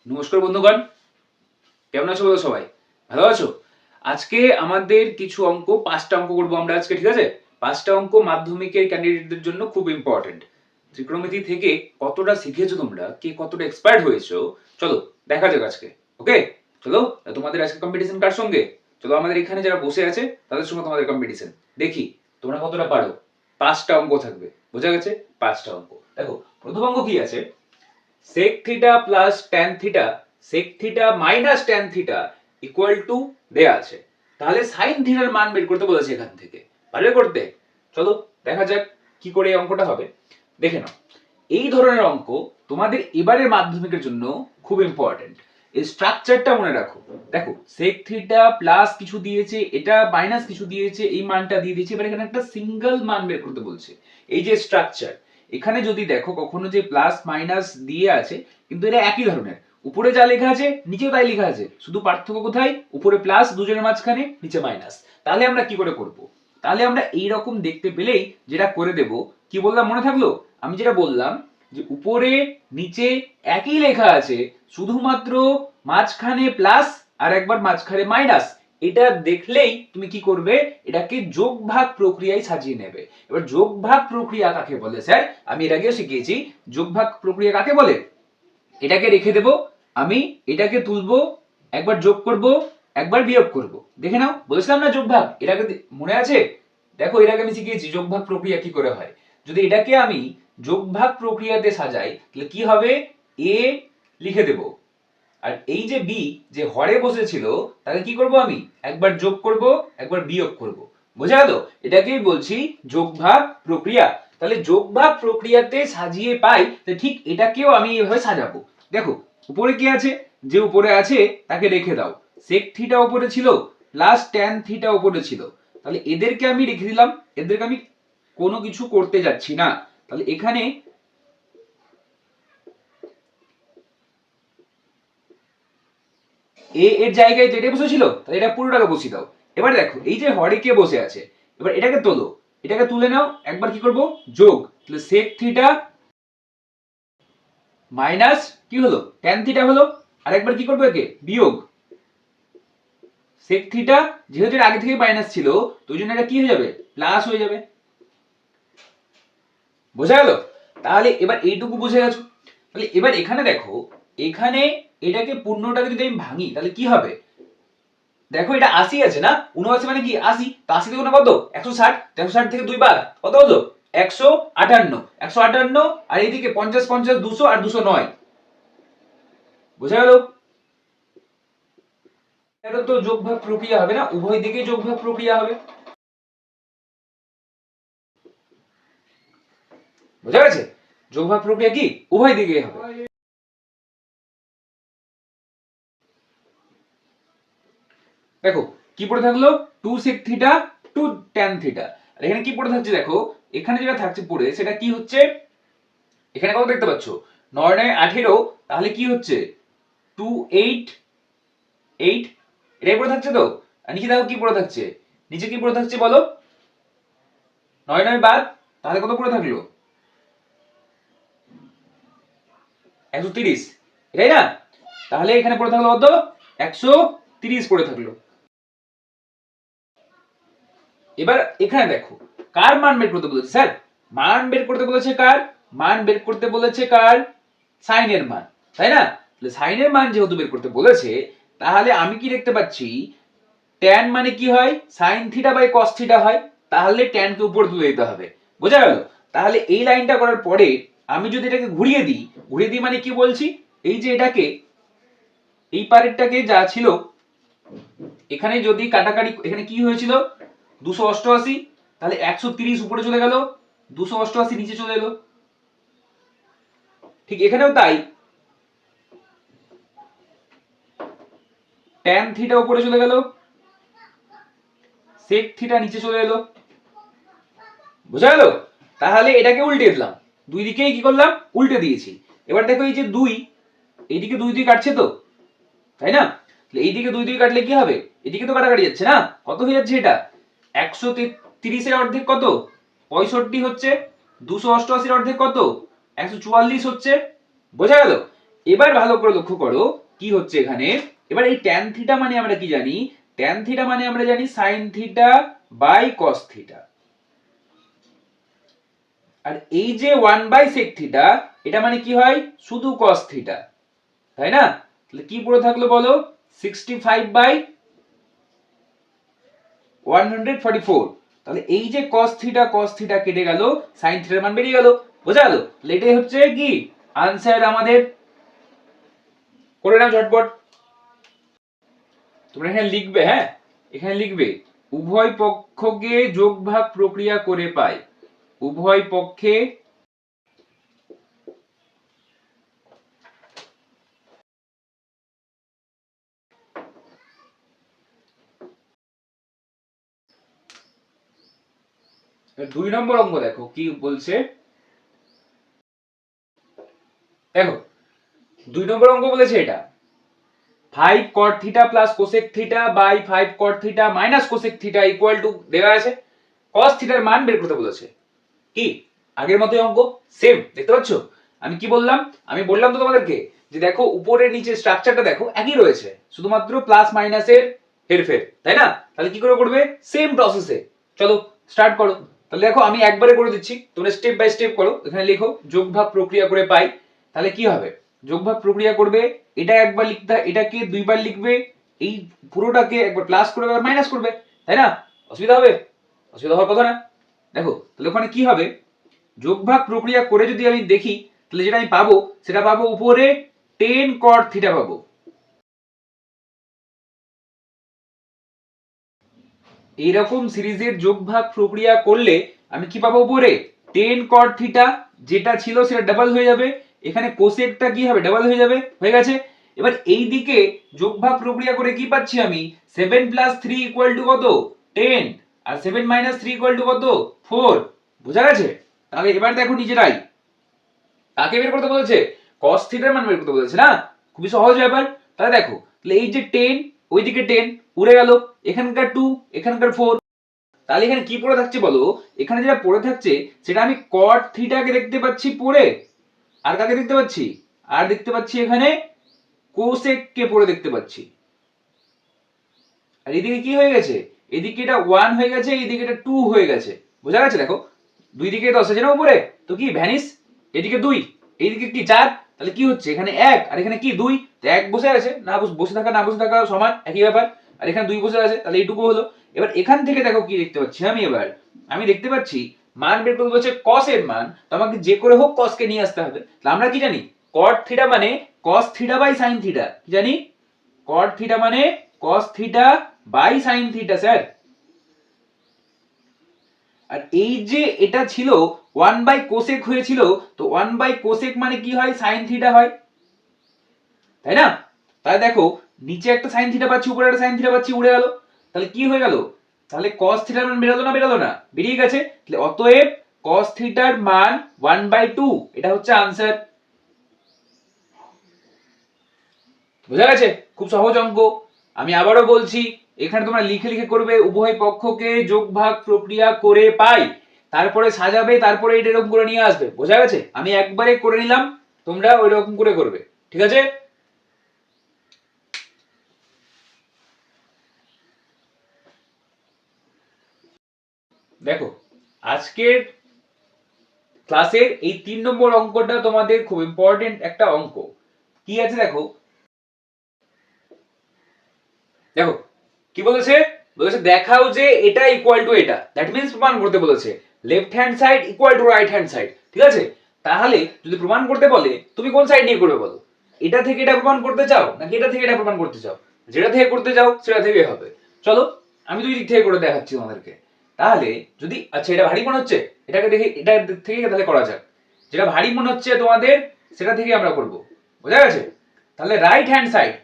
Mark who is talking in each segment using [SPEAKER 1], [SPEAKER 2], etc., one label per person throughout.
[SPEAKER 1] নমস্কার বন্ধুগণ, কেমন আছো বলো সবাই? ভালো আছো? আজকে আমাদের কিছু অঙ্ক, 5টা অঙ্ক করবো আমরা আজকে, ঠিক আছে? 5টা অঙ্ক মাধ্যমিকের ক্যান্ডিডেটদের জন্য খুব ইম্পর্টেন্ট। ত্রিকোণমিতি থেকে কতটা শিখেছো তোমরা, কে কতটা এক্সপার্ট হয়েছো, চলো দেখা যাক আজকে। ওকে, চলো। তোমাদের আজকে কম্পিটিশন কার সঙ্গে? চলো, আমাদের এখানে যারা বসে আছে তাদের সঙ্গে তোমাদের কম্পিটিশন। দেখি তোমরা কতটা পারো। 5টা অঙ্ক থাকবে, বোঝা গেছে? 5টা অঙ্ক। দেখো, প্রথম অঙ্ক কি আছে? sec theta plus tan theta sec theta minus tan theta equal two দেয়া আছে। তাহলে sin থিটার মান বের করতে বলেছে এখান থেকে। পারবে করতে? চলো দেখা যাক কি করে এই অঙ্কটা হবে। দেখে নাও, এই ধরনের অঙ্ক তোমাদের এবারের মাধ্যমিকের জন্য খুব ইম্পর্টেন্ট। এই স্ট্রাকচারটা মনে রাখো। দেখো, sec থিটা প্লাস কিছু দিয়েছে, এটা মাইনাস কিছু দিয়েছে, এই মানটা দিয়ে দিয়েছে। এবার এখানে একটা সিঙ্গেল মান বের করতে বলছে। এই যে স্ট্রাকচার, এখানে যদি দেখো কখনো যে প্লাস মাইনাস দিয়ে আছে, কিন্তু এটা একই ধরনের। উপরে যা লেখা আছে নিচেও তাই লেখা আছে, শুধু পার্থক্য কোথায়? উপরে প্লাস দুজনের মাঝখানে, নিচে মাইনাস। তাহলে আমরা কি করে করব? তাহলে আমরা এই রকম দেখতে পেলেই যেটা করে দেব। কি বললাম মনে থাকলো? আমি যেটা বললাম যে উপরে নিচে একই লেখা আছে, শুধুমাত্র মাঝখানে প্লাস আর একবার মাঝখানে মাইনাস। এটা দেখলেই তুমি কি করবে? এটাকে যোগ ভাগ প্রক্রিয়ায় সাজিয়ে নেবে। এবার যোগ ভাগ প্রক্রিয়া কাকে বলে স্যার? আমি এর আগেও শিখিয়েছি। যোগ ভাগ প্রক্রিয়া কাকে বলে? এটাকে রেখে দেব, আমি এটাকে তুলবো, একবার যোগ করব, একবার বিয়োগ করব। দেখে নাও, বলেছিলাম না যোগ ভাগ, এর আগে মনে আছে? দেখো, এর আগে আমি শিখিয়েছি যোগ ভাগ প্রক্রিয়া কি করে হয়। যদি এটাকে আমি যোগ ভাগ প্রক্রিয়াতে সাজাই, তাহলে কি হবে? এ লিখে দেব, আর এই যে বি যে হরে বসেছিল, তাকে কি করব? আমি একবার যোগ করব, একবার বিয়োগ করব। বোঝা গেল? এটাকেই বলছি যোগ ভাগ প্রক্রিয়া। তাহলে যোগ ভাগ প্রক্রিয়াতে সাজিয়ে পাই, ঠিক এটাকেও আমি এভাবে সাজাবো। দেখো, উপরে কি আছে? যে উপরে আছে তাকে রেখে দাও। sec থিটা উপরে ছিল, প্লাস tan থিটা উপরে ছিল। তাহলে এদেরকে আমি রেখে দিলাম, এদেরকে আমি কোনো কিছু করতে যাচ্ছি না। তাহলে এখানে এ এর জায়গায় তো এটা বসেছিল, তাহলে এটা পুরোটাকে বসিয়ে দাও। এবার দেখো, এই যে হরে কে বসে আছে, এবার এটাকে তোলো, এটাকে তুলে নাও। একবার কি করব? যোগ। তাহলে sec থিটা মাইনাস কি হলো? tan থিটা হলো। আর একবার কি করবো? একে বিয়োগ। sec থিটা যেহেতু এর আগে থেকে মাইনাস ছিল, তো ওই জন্য এটা কি হয়ে যাবে? প্লাস হয়ে যাবে। বোঝা গেল? তাহলে এবার এইটুকু বুঝে গেছো। তাহলে এবার এখানে দেখো, এখানে এটাকে পূর্ণটাকে যদি আমি ভাঙি, তাহলে কি হবে? দেখো, এটা 80 আছে না? 79 মানে কি 80, তো 80 থেকে কত? 160। 160 থেকে 2 বার কত হলো? 158। 158 আর এইদিকে 50 50 200 আর 209। বোঝা গেল? এটা তো যোগভাগ প্রক্রিয়া হবে না, উভয় দিকেই যোগভাগ প্রক্রিয়া হবে। বোঝা গেছে? যোগভাগ প্রক্রিয়া কি উভয় দিকেই হবে। দেখো কি পড়ে থাকলো? 2 sec থিটা 2 tan থিটা। আর এখানে কি পড়ে থাকছে? দেখো, এখানে যেটা থাকছে পড়ে, সেটা কি হচ্ছে? এখানে কত দেখতে পাচ্ছ? 9 9 18। তাহলে কি হচ্ছে? 2 8 8। এটাই পড়ে থাকছে তো। আর নিচে দেখো কি পড়ে থাকছে? নিচে কি পড়ে থাকছে বলো? 9 9 বাদ, তাহলে কত পড়ে থাকলো? 130। এটাই না? তাহলে এখানে পড়ে থাকলো কত? 130 পড়ে থাকলো। এবার এখানে দেখো, কার মান বের করতে বলেছে স্যার? মান বের করতে বলেছে কার? মান বের করতে বলেছে কার? সাইনের মান, তাই না? তাহলে সাইনের মান যেহেতু বের করতে বলেছে, তাহলে আমি কি দেখতে পাচ্ছি? tan মানে কি হয়? sin theta by cos theta হয়। তাহলে tan কে উপরে তুলে দিতে হবে। বোঝা গেল? তাহলে এই লাইনটা করার পরে আমি যদি এটাকে ঘুরিয়ে দিই মানে কি বলছি? এই যে এটাকে, এই পারেরটাকে যা ছিল, এখানে যদি কাটাকাটি, এখানে কি হয়েছিল? 288। তাহলে 130 উপরে চলে গেল, 288 নিচে চলে এলো। ঠিক এখানেও তাই, tan থিটা উপরে চলে গেল, sec থিটা নিচে চলে এলো। বোঝা গেল? তাহলে এটাকে উল্টে দিলাম, দুই দিকেই কি করলাম? উল্টে দিয়েছি। এবার দেখো, এই যে 2, এইদিকে 2 2 কাটছে তো, তাই না? তাহলে এইদিকে 2 2 কাটলে কি হবে? এদিকে তো কাটাকাটি যাচ্ছে না? কত হয়ে যাচ্ছে এটা? 130 এর অর্ধেক কত? 65 হচ্ছে। 288 এর অর্ধেক কত? 144 হচ্ছে। বোঝা গেল? এবার ভালো করে লক্ষ্য করো কি হচ্ছে এখানে। এবার এই ট্যান থিটা মানে আমরা কি জানি, ট্যান থিটা মানে আমরা জানি sine theta by cos theta. আর এই যে 1 sec থিটা এটা মানে কি হয়, শুধু কস থিটা, তাই না? তাহলে কি পড়ে থাকলো বলো, 65/144। তাহলে এই যে cos থিটা কেটে গেল, sin থিটার মান বেরিয়ে গেল। বোঝা গেল? এটাই হচ্ছে কি আনসার আমাদের। করে নাও ঝটপট। তোমরা এখানে লিখবে, হ্যাঁ এখানে লিখবে উভয় পক্ষকে যোগ ভাগ প্রক্রিয়া করে পাই। উভয় পক্ষে দুই নম্বর অঙ্ক দেখো কি বলছে। দেখো 2 নম্বর অঙ্ক বলেছে এটা 5 cot theta plus cosec theta by 5 cot theta minus cosec theta equal to দেওয়া আছে cos থিটার মান বের করতে বলেছে। কি আগের মতোই অঙ্ক, সেম দেখতে পাচ্ছ। আমি কি বললাম, আমি বললাম তো তোমাদেরকে যে দেখো উপরে নিচে স্ট্রাকচারটা দেখো একই রয়েছে, শুধুমাত্র প্লাস মাইনাসের হেরফের, তাই না? তাহলে কি করে করবে, সেম প্রসেসে। চলো স্টার্ট করো। তাহলে দেখো আমি একবারে করে দিচ্ছি, তোমরা স্টেপ বাই স্টেপ করো। এখানে লিখো যোগ ভাগ প্রক্রিয়া করে পাই। তাহলে কি হবে, যোগ ভাগ প্রক্রিয়া করবে, এটা একবার লিখতে, এটাকে দুইবার লিখবে, এই পুরোটাকে একবার প্লাস করবে আর মাইনাস করবে, তাই না? অসুবিধা হবে? অসুবিধা হওয়ার কথা না। দেখো তাহলে ওখানে কি হবে, যোগ ভাগ প্রক্রিয়া করে যদি আমি দেখি তাহলে যেটা আমি পাবো সেটা পাবো উপরে 10 cot থিটা পাবো। এইরকম সিরিজের যোগ ভাগ প্রক্রিয়া করলে আমি কি পাবো উপরে 10 cot থিটা, যেটা ছিল সেটা ডাবল হয়ে যাবে, এখানে কোসেকটা কি হবে ডাবল হয়ে যাবে, হয়ে গেছে। এবার এই দিকে যোগ ভাগ প্রক্রিয়া করে কি পাচ্ছি আমি, 7 প্লাস 3 ইকুয়াল টু কত 10, আর 7 মাইনাস 3 ইকুয়াল টু কত 4। বোঝা গেছে? তাহলে এবার দেখো নিজেরাই কাকে বের করতে বলেছে, cos থিটার মান বের করতে বলেছে না, খুবই সহজ ব্যাপার। তাহলে দেখো তাহলে এই যে 10 ওইদিকে 10 উড়ে গেল, এখানকার 2 এখানকার 4, তাহলে এখানে কি পড়ে থাকছে বলো, এখানে যেটা পড়ে থাকছে সেটা আমি cot থিটাকে দেখতে পাচ্ছি পড়ে, আর কাকে দেখতে পাচ্ছি, আর দেখতে পাচ্ছি এখানে কোসেক কে পড়ে দেখতে পাচ্ছি। আর এদিকে কি হয়ে গেছে, এদিকে এটা 1 হয়ে গেছে, এদিকে এটা 2 হয়ে গেছে। বোঝা গেছে? দেখো দুই দিকে 10 আছে না উপরে, তো কি ভ্যানিস, এদিকে 2 এইদিকে কি 4, তাহলে কি হচ্ছে এখানে 1 আর এখানে কি 2, তো 1 বসে আছে, না বসে থাকা না বসে থাকা সমান একই ব্যাপার, আর এখানে 2 বসে আছে, তাহলে এইটুকু হলো। এবার এখান থেকে দেখো কি দেখতে পাচ্ছি আমি, এবার আমি দেখতে পাচ্ছি মান বের করতে বলছে cos এর মান, তো আমাকে যে করে হোক cos কে নিয়ে আসতে হবে। তাহলে আমরা কি জানি, cot থিটা মানে cos theta by sin theta, কি জানি cot থিটা মানে cos theta by sin theta sir. আর এই যে এটা ছিল 1 বাই কোসেক হয়েছিল, তো 1 বাই কোসেক মানে কি হয়, sin থিটা হয়, তাই না? তাহলে দেখো নিচে একটা sin থিটা পাচ্ছি, উপরে একটা sin থিটা পাচ্ছি, উড়ে গেল। তাহলে কি হয়ে গেল, তাহলে cos থিটার মান বেরোলো না, বেরোলো না, বেরিয়ে গেছে। তাহলে অতএব cos থিটার মান 1/2, এটা হচ্ছে আনসার। বোঝা গেছে? খুব সহজ অঙ্ক। আমি আবারও বলছি, এখানে তোমরা লিখে লিখে করবে উভয় পক্ষকে যোগ ভাগ প্রক্রিয়া করে পাই, তারপরে সাজাবে, তারপরে এটা এরকম করে নিয়ে আসবে। বোঝা গেছে? আমি একবারে করে নিলাম, তোমরা ওই রকম করে করবে, ঠিক আছে? দেখো আজকের ক্লাসের এই 3 নম্বর অঙ্কটা তোমাদের খুব ইম্পর্টেন্ট একটা অঙ্ক। কি আছে দেখো, দেখো কি বলেছে, বলেছে দেখাও যে এটা ইকুয়াল টু এটা, দ্যাট মিন্স প্রমাণ করতে বলেছে left hand side equal to right hand side, ঠিক আছে? তাহলে যদি প্রমাণ করতে বলে তুমি কোন সাইড নিয়ে করবে বলো, এটা থেকে এটা প্রমাণ করতে চাও নাকি এটা থেকে এটা প্রমাণ করতে চাও? যেটা থেকে করতে চাও সেটা থেকে হবে। চলো আমি দুই দিক থেকে করে দেখাচ্ছি তোমাদেরকে। তাহলে যদি আচ্ছা এটা ভারী মনে হচ্ছে, এটাকে দেখে এটা থেকে তাহলে করা যাক। যেটা ভারী মনে হচ্ছে তোমাদের সেটা থেকে আমরা করব। বোঝা গেছে? তাহলে রাইট হ্যান্ড সাইড,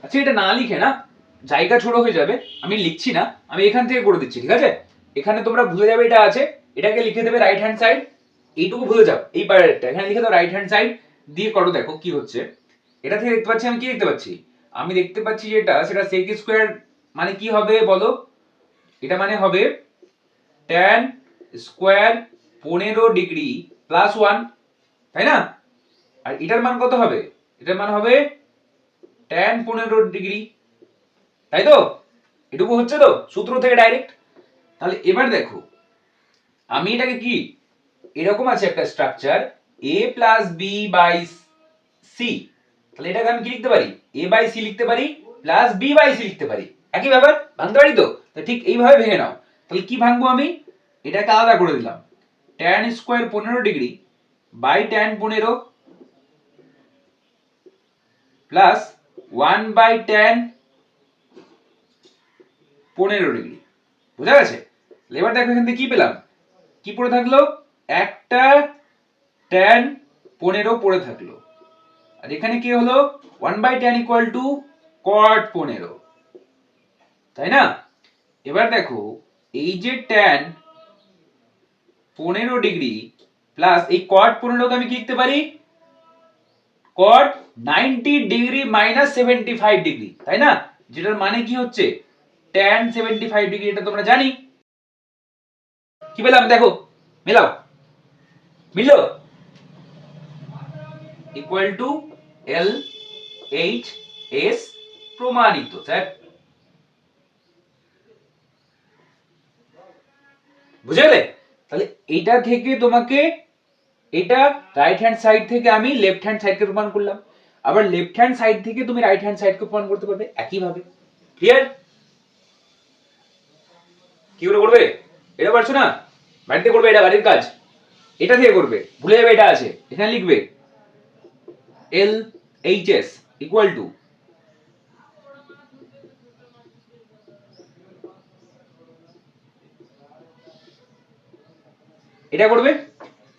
[SPEAKER 1] আচ্ছা এটা না লিখে না, জায়গা ছোট হয়ে যাবে, আমি লিখছি না, আমি এখান থেকে করে দিচ্ছি, ঠিক আছে? এখানে তোমরা ভুলে যাবে এটা আছে, এটাকে লিখে দেবে রাইট হ্যান্ড সাইড, এইটুকু ভুলে যাও, এই পারেরটা এখানে লিখে দাও রাইট হ্যান্ড সাইড, দিয়ে করো। দেখো কি হচ্ছে, এটা থেকে দেখতে পাচ্ছি আমি কি দেখতে পাচ্ছি, আমি দেখতে পাচ্ছি যেটা সেটা sec স্কয়ার মানে কি হবে বলো? এটা মানে হবে tan স্কয়ার 15 ডিগ্রি প্লাস 1, তাই না? আর এটার মান কত হবে? এটার মান হবে tan 15 ডিগ্রি, তাই তো? এটুকু হচ্ছে তো সূত্র থেকে ডাইরেক্ট। তাহলে এবার দেখো আমি এটাকে কি এরকম আছে একটা structure a plus B by C, তাহলে এটাকে আমি কি লিখতে পারি? a বাই সি লিখতে পারি প্লাস b বাই সি লিখতে পারি। একই ব্যাপার, ভাঙতে পারি তো? তো ঠিক এইভাবে ভেঙে নাও। তাহলে কি ভাঙবো আমি? এটাকে আলাদা করে দিলাম, tan square 15 degree by tan 15 প্লাস 1 বাই tan 15 ডিগ্রি। বুঝা গেছে? এবার দেখো এখান থেকে কি পেলাম? কি পড়ে থাকলো? একটা tan 15 পড়ে থাকলো। আর এখানে কি হলো? 1 by tan equal to cot 15, তাই না? এবার দেখো এই যে tan 15 ডিগ্রি প্লাস এই cot 15 কে আমি কি লিখতে পারি? cot 90 ডিগ্রি মাইনাস 75 ডিগ্রি, তাই না? যেটার মানে কি হচ্ছে tan 75 ডিগ্রি, এটা তোমরা জানি। কি পেলাম দেখো, মেলাও, মিললো? Equal to L H S, প্রমাণিত স্যার। বুঝে গেলে? তাহলে এইটা থেকে তোমাকে এটা রাইট হ্যান্ড সাইড থেকে আমি লেফট হ্যান্ড সাইডকে প্রমাণ করলাম, আবার লেফট হ্যান্ড সাইড থেকে তুমি রাইট হ্যান্ড সাইডকে প্রমাণ করতে পারবে একই ভাবে। ক্লিয়ার? কি করে করবে? এটা পারছো না? বাড়িতে করবে, এটা বাড়ির কাজ। এটা থেকে করবে, ভুলে যাবে এটা আছে, এখানে লিখবে এল এইচ এস ইকুয়াল টু এটা করবে।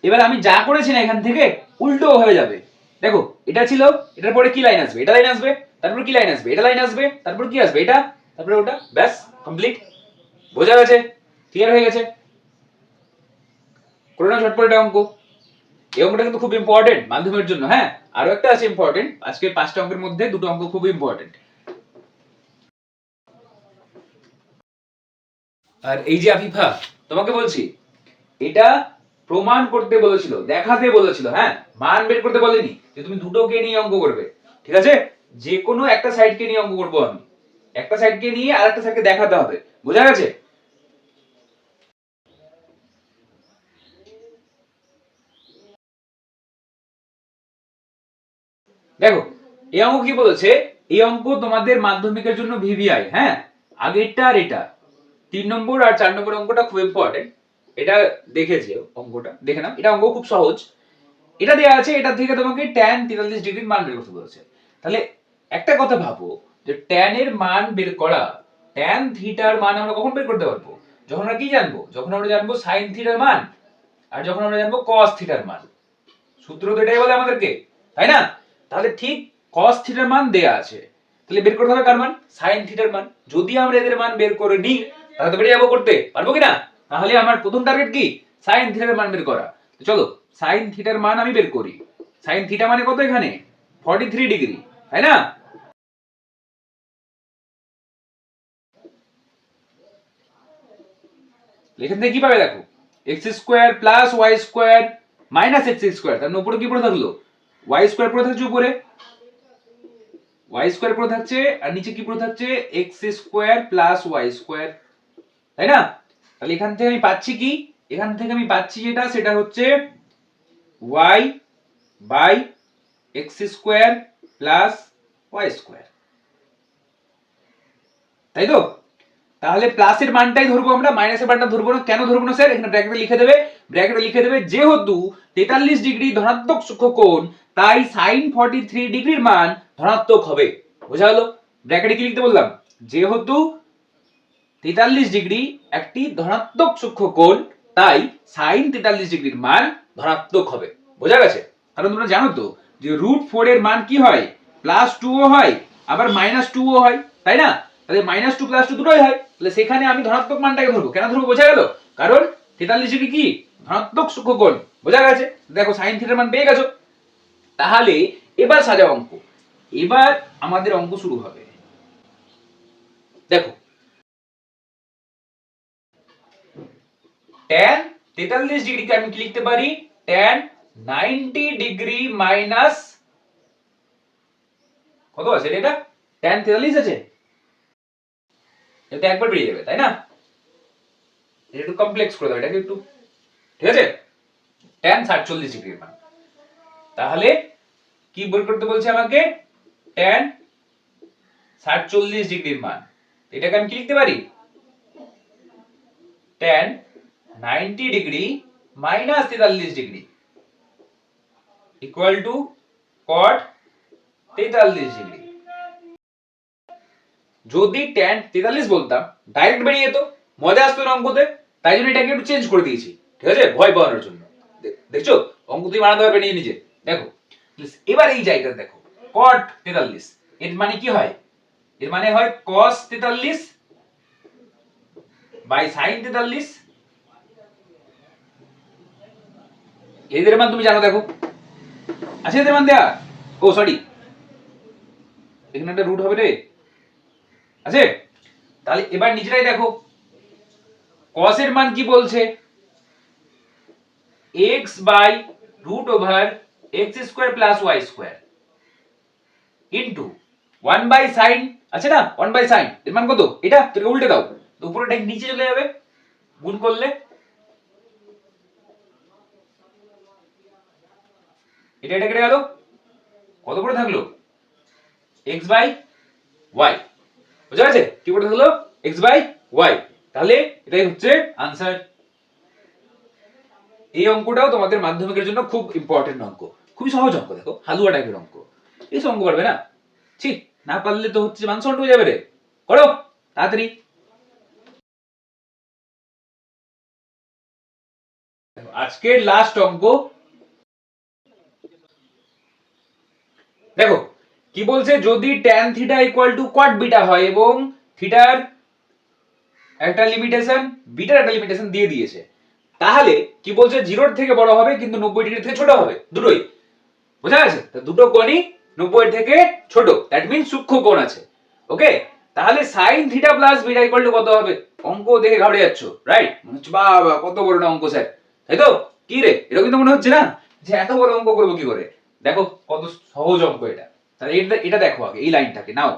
[SPEAKER 1] এবার আমি যা করেছি না এখান থেকে উল্টো হয়ে যাবে। দেখো এটা ছিল, এটার পরে কি লাইন আসবে? এটা লাইন আসবে, তারপর কি লাইন আসবে? এটা লাইন আসবে, তারপর কি আসবে? এটা, তারপরে ওটা, ব্যাস কমপ্লিট। বোঝা গেছে? ক্লিয়ার হয়ে গেছে? করে নাও ঝটপট এটা অঙ্ক। এই অঙ্কটা কিন্তু খুব ইম্পর্টেন্ট মাধ্যমিকের জন্য। হ্যাঁ, আরো একটা আছে ইম্পর্টেন্ট, আজকে 5টা অঙ্কের মধ্যে 2টো অঙ্ক খুব ইম্পর্টেন্ট। আর এই যে আফিফা, তোমাকে বলছি এটা প্রমাণ করতে বলেছিল, দেখাতে বলেছিল, হ্যাঁ, মান বের করতে বলেনি যে তুমি দুটোকে নিয়ে অঙ্ক করবে। ঠিক আছে? যে কোনো একটা সাইডকে নিয়ে অঙ্ক করব আমি, একটা সাইডকে নিয়ে আরেকটা সাইডকে দেখাতে হবে। বোঝা গেছে? দেখো এই অঙ্ক কি বলেছে, এই অঙ্ক তোমাদের মাধ্যমিকের জন্য ভিভিআই। হ্যাঁ, আগেরটা আর এটা 3 নম্বর আর 4 নম্বর অঙ্কটা খুব ইম্পর্টেন্ট। এটা দেখেছি, অঙ্কটা দেখে নাও, এটা অঙ্ক খুব সহজ। এটা দেয়া আছে, এটা থেকে তোমাকে tan 43 ডিগ্রির মান বের করতে বলেছে। তাহলে একটা কথা ভাবো যে tan এর মান বের করা, tan থিটার মান আমরা কখন বের করতে পারবো? যখন আমরা কি জানবো? যখন আমরা জানবো sin থিটার মান, আর যখন আমরা জানবো cos থিটার মান। সূত্র তো এটাই বলে আমাদেরকে, তাই না? তাহলে ঠিক cos থিটার মান দেয়া আছে, তাহলে বের করতে হবে কার মান? sin থিটার মান। যদি আমরা এদের মান বের করে নিই তাহলে তো বেরিয়ে যাবো, করতে পারবো কিনা? তাহলে আমার প্রথম টার্গেট কি? sin থিটার মান বের করা। তো চলো sin থিটার মান আমি বের করি। sin থিটা মানে কত এখানে? 43 ডিগ্রি, তাই না? এখান থেকে কি পাবে দেখো, x square plus y square minus x square, তার উপরে কি পড়ে থাকলো? y স্কয়ার পড়ে থাকছে উপরে, y স্কয়ার পড়ে থাকছে, আর নিচে কি পড়ে থাকছে? x square plus y square, তাই না? তাহলে এখান থেকে আমি পাচ্ছি কি? এখান থেকে আমি পাচ্ছি যেটা সেটা হচ্ছে y by x square plus y square, তাই তো? তাহলে প্লাসের মানটাই ধরবো আমরা, মাইনাসের মানটা ধরবো না। কেন ধরবো না স্যার? এখানে ব্র্যাকেটে লিখে দেবে, ব্র্যাকেটে লিখে দেবে যেহেতু 43 ডিগ্রি ধনাত্মক সূক্ষ্মকোণ তাই sin 43 ডিগ্রির মান ধনাত্মক হবে। বোঝা গেল? ব্র্যাকেটে কি লিখতে বললাম? যেহেতু 43 ডিগ্রি একটি ধনাত্মক সূক্ষ্মকোণ তাই sin 43 ডিগ্রির মান ধনাত্মক হবে। বোঝা গেছে? কারণ তোমরা জানো তো যে √4 এর মান কি হয়? +2 ও হয়, আবার -2 ও হয়, তাই না? তাহলে -2 +2 দুটোই হয়, তাহলে সেখানে আমি ধনাত্মক মানটাকে ধরবো। কেন ধরবো? বোঝা গেল? কারণ 43 ডিগ্রি কি ধনাত্মক সূক্ষ্মকোণ। বোঝা গেছে? দেখো sin থিটার মান পেয়ে গেছো। তাহলে এবার সাজাও অঙ্ক। এবার আমাদের অঙ্ক শুরু হবে। দেখো tan 43 ডিগ্রিকে আমি কি লিখতে পারি, tan 90 ডিগ্রি মাইনাস কত আছে এটা, tan 43 আছে, এটা একবার বেরিয়ে যাবে তাই না, এটা একটু কমপ্লেক্স করে দাও এটাকে একটু, ঠিক আছে, tan 47 ডিগ্রির মান। তাহলে কি বের করতে বলছে আমাকে, tan 47 ডিগ্রির মান, এটাকে আমি কি লিখতে পারি, tan 90 degree minus 43 degree equal to cot 43 degree. যদি tan 43 বলতাম ডাইরেক্ট বেরিয়ে যেত, মজা আসতো না অঙ্কতে, তাই জন্য এটাকে একটু চেঞ্জ করে দিয়েছি, ঠিক আছে, ভয় পাওয়ানোর জন্য। দেখছো অঙ্ক তুমি বানাতে পারবে নিয়ে নিজে। দেখো এবার এই জায়গাটা দেখো, cot 43 এর মানে কি হয়, এর মানে হয় cos 43 বাই sin 43। এদের মান তুমি জানো, দেখো আছে এদের মান দেয়া, ও সরি এখানে একটা রুট হবে রে, আছে। তাহলে এবার নিজেরাই দেখো cos এর মান কি বলছে, x by root over x square plus y square into 1 by sin, আছে না 1 বাই sin এর মান কত, এটা তুমি উল্টে দাও তো উপরেটা নিচে চলে যাবে, গুণ করলে এটা এটা কেটে গেল, কত করে থাকলো x বাই y, বুঝা গেছে কি করে থাকলো x বাই y। তাহলে এটাই হচ্ছে आंसर। এই অঙ্কটাও তোমাদের মাধ্যমিকের জন্য খুব ইম্পর্টেন্ট অঙ্ক, খুবই সহজ অঙ্ক, দেখো হালুয়া টাইপের অঙ্ক, এই অঙ্ক পারবে না, ঠিক না পারলে তো হচ্ছে মাংস হয়ে যাবে রে, করো তাড়াতাড়ি। আজকের লাস্ট অঙ্ক, দেখো কি বলছে, যদি tan theta equal to cot beta হয় এবং থিটার একটা লিমিটেশন বিটার একটা লিমিটেশন দিয়ে দিয়েছে, তাহলে কি বলছে জিরোর থেকে বড় হবে কিন্তু 90 ডিগ্রি থেকে ছোট হবে, দুটোই বোঝা গেছে, তো দুটো কোণই 90 থেকে ছোট, দ্যাট মিন্স সূক্ষ্ম কোণ আছে, ওকে। তাহলে sin theta plus beta equal to কত হবে, অঙ্ক দেখে ঘাবড়ে যাচ্ছ, রাইট, মনে হচ্ছে বাবা কত বড় না অঙ্ক স্যার, তাই তো, কি রে এরকম কিন্তু মনে হচ্ছে না যে এত বড় অঙ্ক করবো কি করে, দেখো কত সহজ অঙ্ক এটা। তাহলে এটা এটা দেখো আগে এই লাইনটাকে নাও,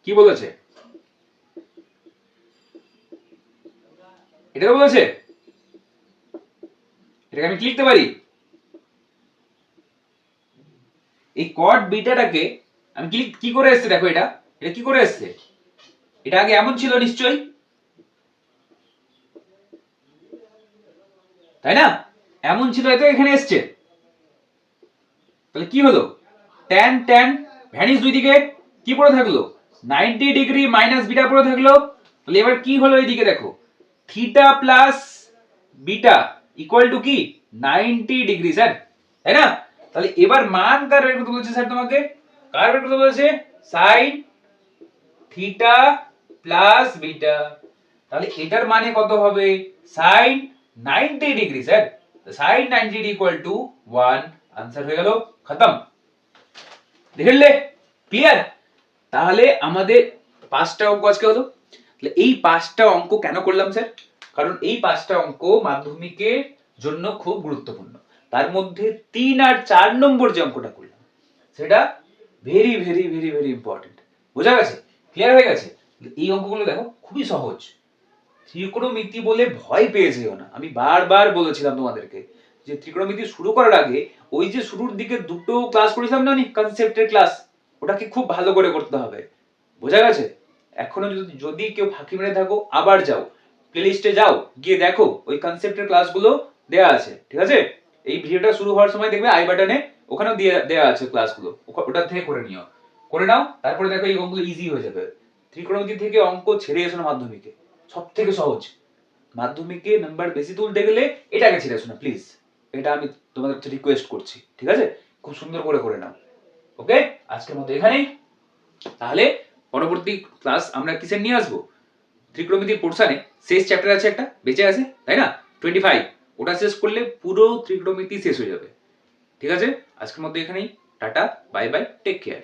[SPEAKER 1] কি বলেছে, এটা তো বলেছে, এটাকে আমি কি লিখতে পারি, এই cot বিটাটাকে আমি কি করে এসেছে, দেখো এটা এটা কি করে এসেছে, এটা আগে এমন ছিল নিশ্চয়ই, তাই না, এমন ছিল এতো এখানে এসছে, তাহলে কি হলো, tan tan ভ্যানিশ দুই দিকে, কি পড়ে থাকলো 90 ডিগ্রি মাইনাস বিটা পড়ে থাকলো, তাহলে এবার কি হলো এইদিকে দেখো, theta plus beta equal to কি 90 ডিগ্রি স্যার, তাই না। তাহলে এবার মান কার বের করতে বলেছে স্যার, তোমাকে কার বের করতে বলেছে, sin থিটা প্লাস বিটা, তাহলে এটার মানে কত হবে sin 90 degree sir, sin 90 degree equal to 1, answer হয়ে গেল, খতম, দেখলে ক্লিয়ার। তাহলে আমাদের পাঁচটা অঙ্ক আজকে হলো, তাহলে এই পাঁচটা অঙ্ক কেন করলাম স্যার, কারণ এই পাঁচটা অঙ্ক মাধ্যমিকের জন্য খুব গুরুত্বপূর্ণ, তার মধ্যে 3 আর 4 নম্বর যে অঙ্কটা করলাম সেটা very very very very important, বোঝা গেছে, ক্লিয়ার হয়ে গেছে। এই অঙ্কগুলো দেখো খুবই সহজ, ত্রিকোণমিতি বলে ভয় পেয়ে যেও না, আমি বারবার বলেছিলাম তোমাদেরকে যে ত্রিকোণমিতি শুরু করার আগে ওই যে শুরুর দিকে দুটো ক্লাস করেছিলাম না কনসেপ্টের ক্লাস, ওটাকে খুব ভালো করে করতে হবে, বোঝা গেছে। এখনো যদি কেউ ফাঁকি মেরে থাকো আবার যাও প্লেলিস্টে, যাও গিয়ে দেখো ওই কনসেপ্টের ক্লাসগুলো দেয়া আছে, ঠিক আছে, এই ভিডিওটা শুরু হওয়ার সময় দেখবে আই বাটনে ওখানেও দিয়ে দেয়া আছে ক্লাসগুলো, ওটা থেকে করে নিও, করে নাও, তারপরে দেখো এই অঙ্কগুলো ইজি হয়ে যাবে। ত্রিকোণমিতি থেকে অঙ্ক ছেড়ে এসো না মাধ্যমিকে, সব থেকে সহজ, মাধ্যমিকে নাম্বার বেশি তুলতে গেলে এটাকে ছেড়ে এসো না প্লিজ, এটা আমি তোমাদের কাছে রিকোয়েস্ট করছি, ঠিক আছে, খুব সুন্দর করে করে নাও, ওকে। আজকের মতো এখানেই, তাহলে পরবর্তী ক্লাস আমরা কিসের নিয়ে আসবো, ত্রিকোণমিতির পোর্শনে শেষ চ্যাপ্টার আছে একটা বেঁচে আছে তাই না 25, ওটা শেষ করলে পুরো ত্রিকোণমিতি শেষ হয়ে যাবে, ঠিক আছে। আজকের মতো এখানেই, tata bye bye, take care.